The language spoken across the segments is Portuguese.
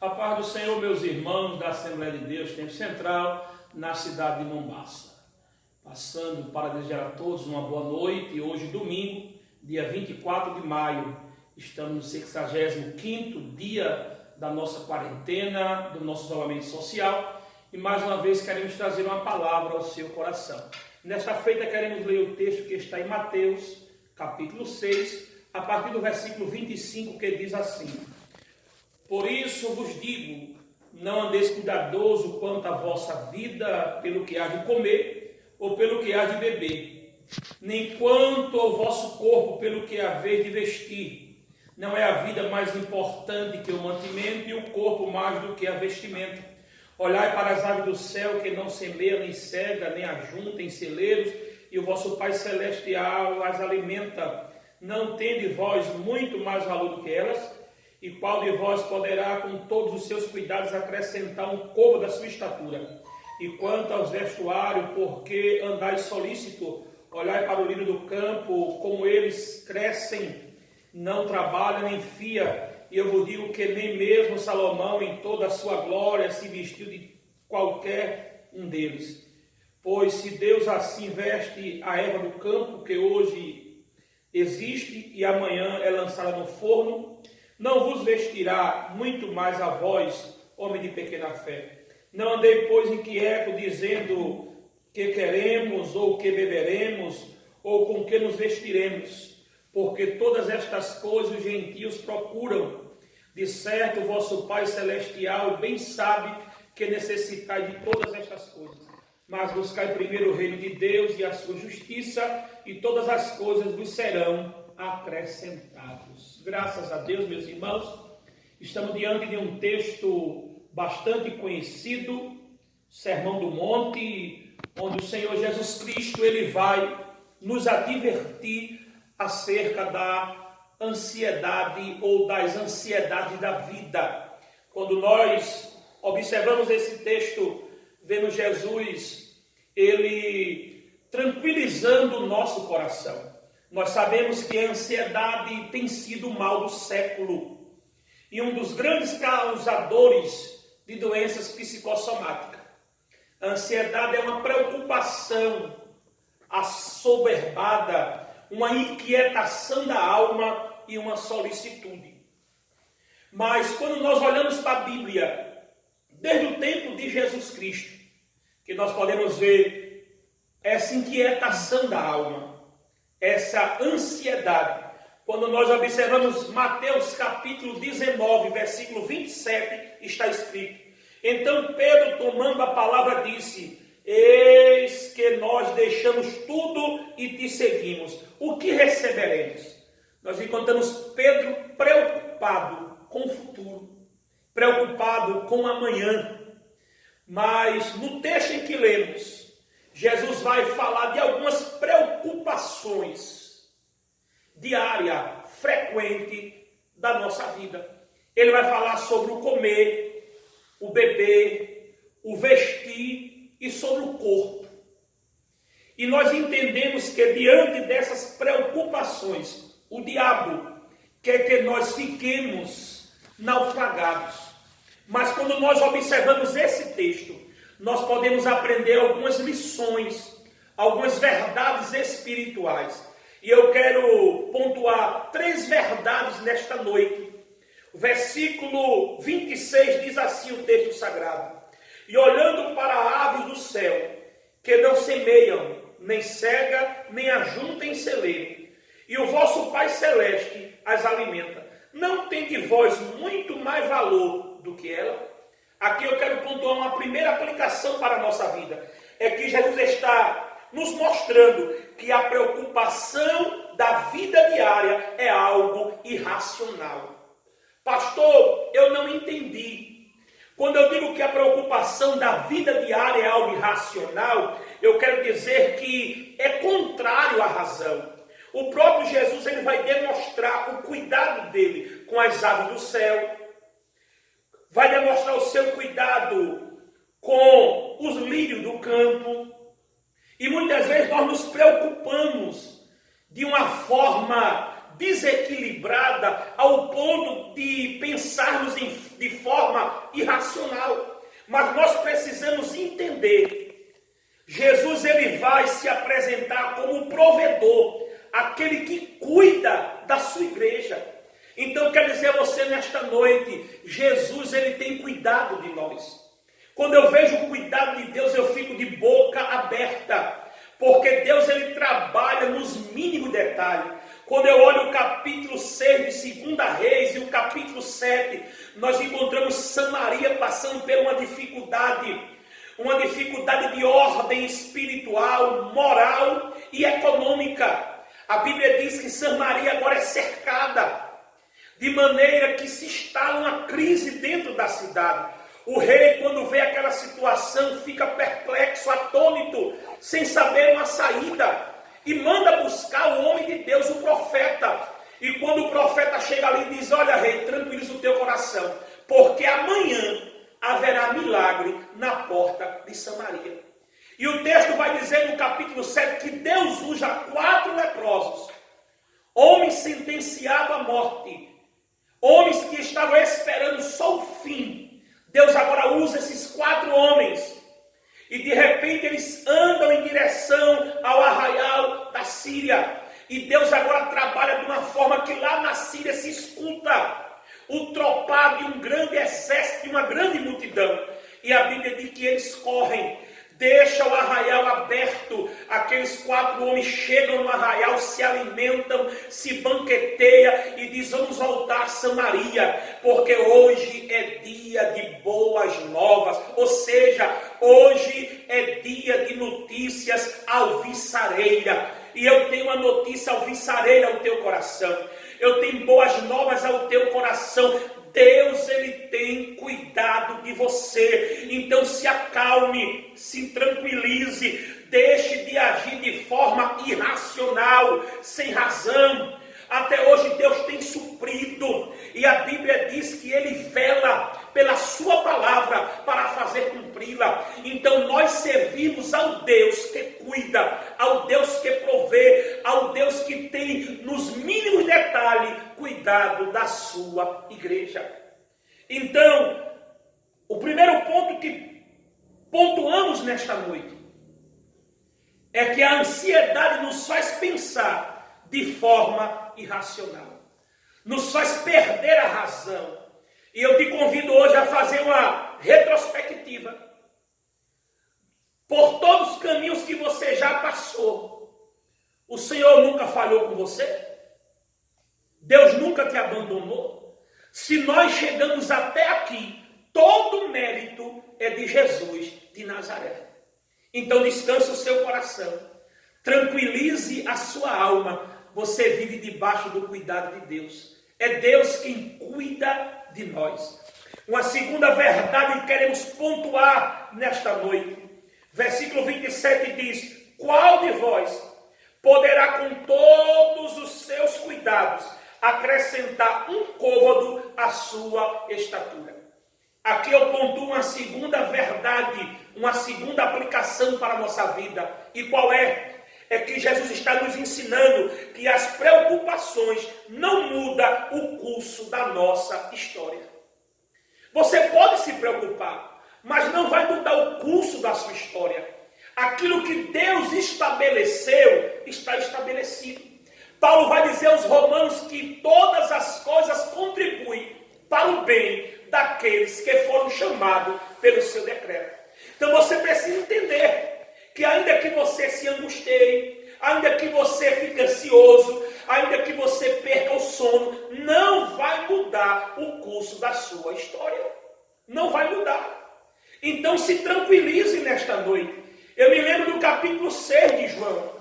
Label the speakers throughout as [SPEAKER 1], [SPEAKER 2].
[SPEAKER 1] A paz do Senhor, meus irmãos da Assembleia de Deus, Tempo Central, na cidade de Mombaça. Passando para desejar a todos uma boa noite. Hoje, domingo, dia 24 de maio, estamos no 65º dia da nossa quarentena, do nosso isolamento social. E mais uma vez queremos trazer uma palavra ao seu coração. Nesta feita queremos ler o texto que está em Mateus, capítulo 6, a partir do versículo 25, que diz assim: Por isso vos digo, não andeis cuidadoso quanto à vossa vida, pelo que há de comer ou pelo que há de beber, nem quanto ao vosso corpo, pelo que há de vestir. Não é a vida mais importante que o mantimento, e o corpo mais do que a vestimenta. Olhai para as aves do céu, que não semeiam, nem cega, nem ajuntam em celeiros, e o vosso Pai Celestial as alimenta. Não tende vós muito mais valor do que elas? E qual de vós poderá, com todos os seus cuidados, acrescentar um côvado da sua estatura? E quanto aos vestuários, porque andais solícito? Olhai para o lírio do campo, como eles crescem, não trabalham nem fia. E eu vos digo que nem mesmo Salomão, em toda a sua glória, se vestiu de qualquer um deles. Pois se Deus assim veste a erva do campo, que hoje existe e amanhã é lançada no forno, não vos vestirá muito mais a vós, homem de pequena fé. Não andei, pois, inquieto, dizendo que queremos, ou que beberemos, ou com que nos vestiremos, porque todas estas coisas os gentios procuram. De certo, o vosso Pai Celestial bem sabe que necessitai de todas estas coisas. Mas buscai primeiro o reino de Deus e a sua justiça, e todas as coisas vos serão acrescentados. Graças a Deus, meus irmãos, estamos diante de um texto bastante conhecido, Sermão do Monte, onde o Senhor Jesus Cristo ele vai nos advertir acerca da ansiedade ou das ansiedades da vida. Quando nós observamos esse texto, vemos Jesus ele tranquilizando o nosso coração. Nós sabemos que a ansiedade tem sido o mal do século e um dos grandes causadores de doenças psicossomáticas. A ansiedade é uma preocupação assoberbada, uma inquietação da alma e uma solicitude. Mas quando nós olhamos para a Bíblia, desde o tempo de Jesus Cristo, que nós podemos ver essa inquietação da alma, essa ansiedade. Quando nós observamos Mateus capítulo 19, versículo 27, está escrito: Então Pedro, tomando a palavra, disse: Eis que nós deixamos tudo e te seguimos. O que receberemos? Nós encontramos Pedro preocupado com o futuro, preocupado com o amanhã. Mas no texto em que lemos, Jesus vai falar de algumas preocupações diárias, frequentes da nossa vida. Ele vai falar sobre o comer, o beber, o vestir e sobre o corpo. E nós entendemos que diante dessas preocupações, o diabo quer que nós fiquemos naufragados. Mas quando nós observamos esse texto, nós podemos aprender algumas lições, algumas verdades espirituais. E eu quero pontuar 3 verdades nesta noite. O versículo 26 diz assim o texto sagrado: E olhando para a ave do céu, que não semeiam, nem cega, nem ajuntam em celeiro, e o vosso Pai Celeste as alimenta, não tem de vós muito mais valor do que ela? Aqui eu quero pontuar uma primeira aplicação para a nossa vida. É que Jesus está nos mostrando que a preocupação da vida diária é algo irracional. Pastor, eu não entendi. Quando eu digo que a preocupação da vida diária é algo irracional, eu quero dizer que é contrário à razão. O próprio Jesus ele vai demonstrar o cuidado dele com as aves do céu, vai demonstrar o seu cuidado com os lírios do campo. E muitas vezes nós nos preocupamos de uma forma desequilibrada ao ponto de pensarmos de forma irracional. Mas nós precisamos entender, Jesus ele vai se apresentar como o provedor, aquele que cuida da sua igreja. Então quer dizer a você nesta noite, Jesus ele tem cuidado de nós. Quando eu vejo o cuidado de Deus, eu fico de boca aberta, porque Deus ele trabalha nos mínimos detalhes. Quando eu olho o capítulo 6 de 2 Reis e o capítulo 7, nós encontramos Samaria passando por uma dificuldade de ordem espiritual, moral e econômica. A Bíblia diz que Samaria agora é cercada, de maneira que se instala uma crise dentro da cidade. O rei, quando vê aquela situação, fica perplexo, atônito, sem saber uma saída, e manda buscar o homem de Deus, o profeta. E quando o profeta chega ali, diz: olha, rei, tranquiliza o teu coração, porque amanhã haverá milagre na porta de Samaria. E o texto vai dizer no capítulo 7 que Deus usa 4 leprosos, homens sentenciados à morte, homens que estavam esperando só o fim. Deus agora usa esses 4 homens, e de repente eles andam em direção ao arraial da Síria, e Deus agora trabalha de uma forma que lá na Síria se escuta o tropar de um grande exército, de uma grande multidão, e a Bíblia diz que eles correm, deixa o arraial aberto, aqueles 4 homens chegam no arraial, se alimentam, se banqueteiam e diz: vamos voltar a Samaria, porque hoje é dia de boas novas, ou seja, hoje é dia de notícias alvissareira, e eu tenho uma notícia alvissareira ao teu coração, eu tenho boas novas ao teu coração. Deus ele tem cuidado de você, então se acalme, se tranquilize, deixe de agir de forma irracional, sem razão. Até hoje Deus tem suprido, e a Bíblia diz que ele vela pela sua palavra para fazer cumpri-la. Então nós servimos ao Deus que cuida, ao Deus que provê, ao Deus que tem nos mínimos detalhes cuidado da sua igreja. Então, o primeiro ponto que pontuamos nesta noite é que a ansiedade nos faz pensar de forma irracional, nos faz perder a razão. E eu te convido hoje a fazer uma retrospectiva por todos os caminhos que você já passou. O Senhor nunca falhou com você? Deus nunca te abandonou? Se nós chegamos até aqui, todo o mérito é de Jesus de Nazaré. Então descanse o seu coração, tranquilize a sua alma. Você vive debaixo do cuidado de Deus. É Deus quem cuida de nós. Uma segunda verdade que queremos pontuar nesta noite. Versículo 27 diz: qual de vós poderá com todos os seus cuidados acrescentar um côvado à sua estatura? Aqui eu pontuo uma segunda verdade, uma segunda aplicação para a nossa vida. E qual é? É que Jesus está nos ensinando que as preocupações não mudam o curso da nossa história. Você pode se preocupar, mas não vai mudar o curso da sua história. Aquilo que Deus estabeleceu, está estabelecido. Paulo vai dizer aos Romanos que todas as coisas contribuem para o bem daqueles que foram chamados pelo seu decreto. Então você precisa entender que ainda que você se angustie, ainda que você fique ansioso, ainda que você perca o sono, não vai mudar o curso da sua história. Não vai mudar. Então se tranquilize nesta noite. Eu me lembro do capítulo 6 de João,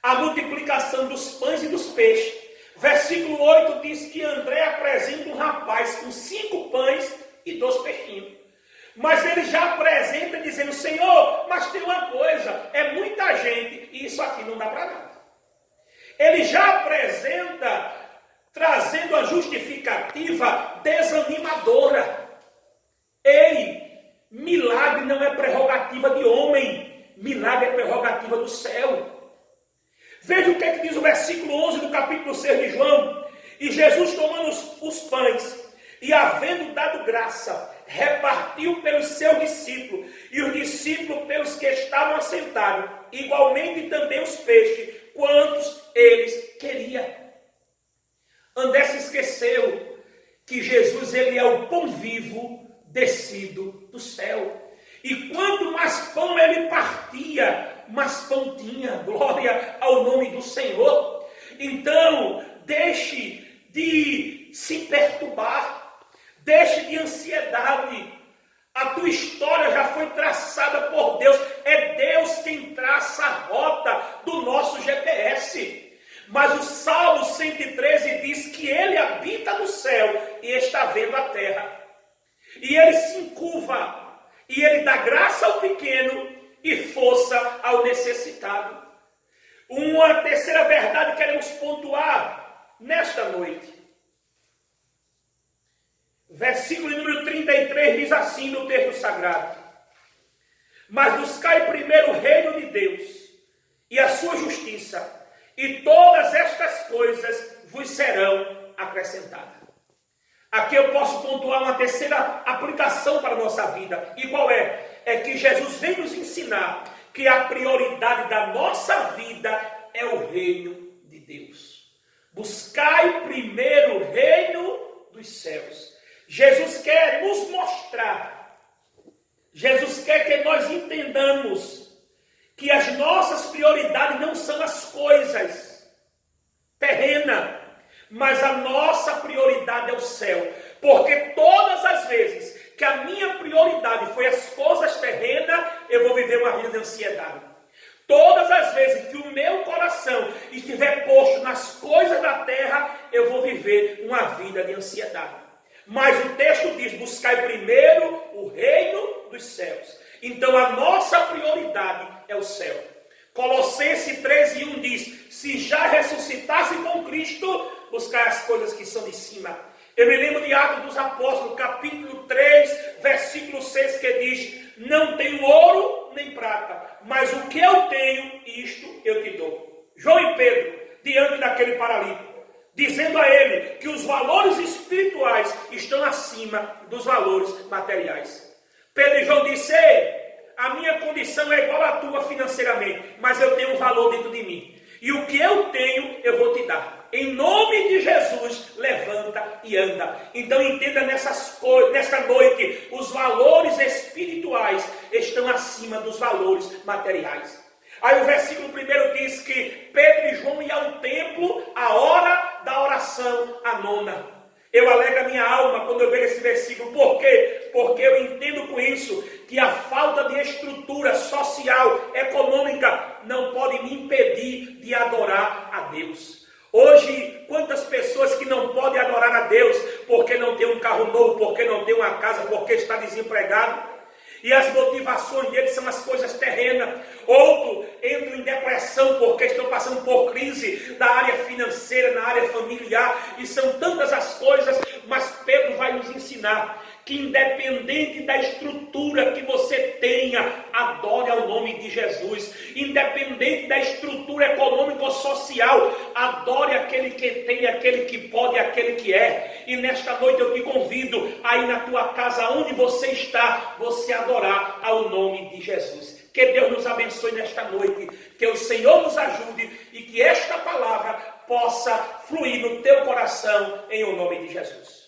[SPEAKER 1] a multiplicação dos pães e dos peixes. Versículo 8 diz que André apresenta um rapaz com 5 pães e 2 peixinhos. Mas ele já apresenta dizendo: Senhor, mas tem uma coisa, é muita gente e isso aqui não dá para nada. Ele já apresenta trazendo a justificativa desanimadora. Ei, milagre não é prerrogativa de homem, milagre é prerrogativa do céu.
[SPEAKER 2] Veja o que é que diz o versículo 11 do capítulo 6 de João. E Jesus, tomando os pães e havendo dado graça, repartiu pelos seus discípulos, e os discípulos pelos que estavam assentados, igualmente também os peixes, quantos eles queriam. André se esqueceu que Jesus, ele é o pão vivo descido do céu. E quanto mais pão ele partia, mais pão tinha. Glória ao nome do Senhor. Então, deixe de se perturbar, deixe de ansiedade. A tua história já foi traçada por Deus. É Deus quem traça a rota do nosso GPS. Mas o Salmo 113 diz que ele habita no céu e está vendo a terra. E ele se encurva, e ele dá graça ao pequeno e força ao necessitado. Uma terceira verdade que queremos pontuar nesta noite. Versículo número 33 diz assim no texto sagrado: mas buscai primeiro o reino de Deus e a sua justiça, e todas estas coisas vos serão acrescentadas. Aqui eu posso pontuar uma terceira aplicação para a nossa vida. E qual é? É que Jesus vem nos ensinar que a prioridade da nossa vida é o reino de Deus. Buscai primeiro o reino dos céus. Jesus quer nos mostrar, Jesus quer que nós entendamos que as nossas prioridades não são as coisas terrenas, mas a nossa prioridade é o céu. Porque todas as vezes que a minha prioridade foi as coisas terrenas, eu vou viver uma vida de ansiedade. Todas as vezes que o meu coração estiver posto nas coisas da terra, eu vou viver uma vida de ansiedade. Mas o texto diz: buscai primeiro o reino dos céus. Então a nossa prioridade é o céu. Colossenses 13:1 diz: se já ressuscitasse com Cristo, buscai as coisas que são de cima. Eu me lembro de Atos dos Apóstolos, capítulo 3, versículo 6, que diz: não tenho ouro nem prata, mas o que eu tenho, isto eu te dou. João e Pedro, diante daquele paralítico, dizendo a ele que os valores espirituais estão acima dos valores materiais. Pedro e João disseram: ei, a minha condição é igual à tua financeiramente, mas eu tenho um valor dentro de mim. E o que eu tenho, eu vou te dar. Em nome de Jesus, levanta e anda. Então entenda nesta noite, os valores espirituais estão acima dos valores materiais. Aí o versículo 1 diz que Pedro e João iam ao templo a hora da oração, a nona. Eu alegro a minha alma quando eu vejo esse versículo. Por quê? Porque eu entendo com isso que a falta de estrutura social, econômica, não pode me impedir de adorar a Deus. Hoje, quantas pessoas que não podem adorar a Deus porque não tem um carro novo, porque não tem uma casa, porque está desempregado? E as motivações deles são as coisas terrenas. Outros entram em depressão porque estão passando por crise da área financeira, na área familiar. E são tantas as coisas, mas Pedro vai nos ensinar que independente da estrutura que você tenha, adore ao nome de Jesus. Independente da estrutura econômica ou social, adore aquele que tem, aquele que pode, aquele que é. E nesta noite eu te convido a ir na tua casa, onde você está, você adorar ao nome de Jesus. Que Deus nos abençoe nesta noite, que o Senhor nos ajude e que esta palavra possa fluir no teu coração, em o nome de Jesus.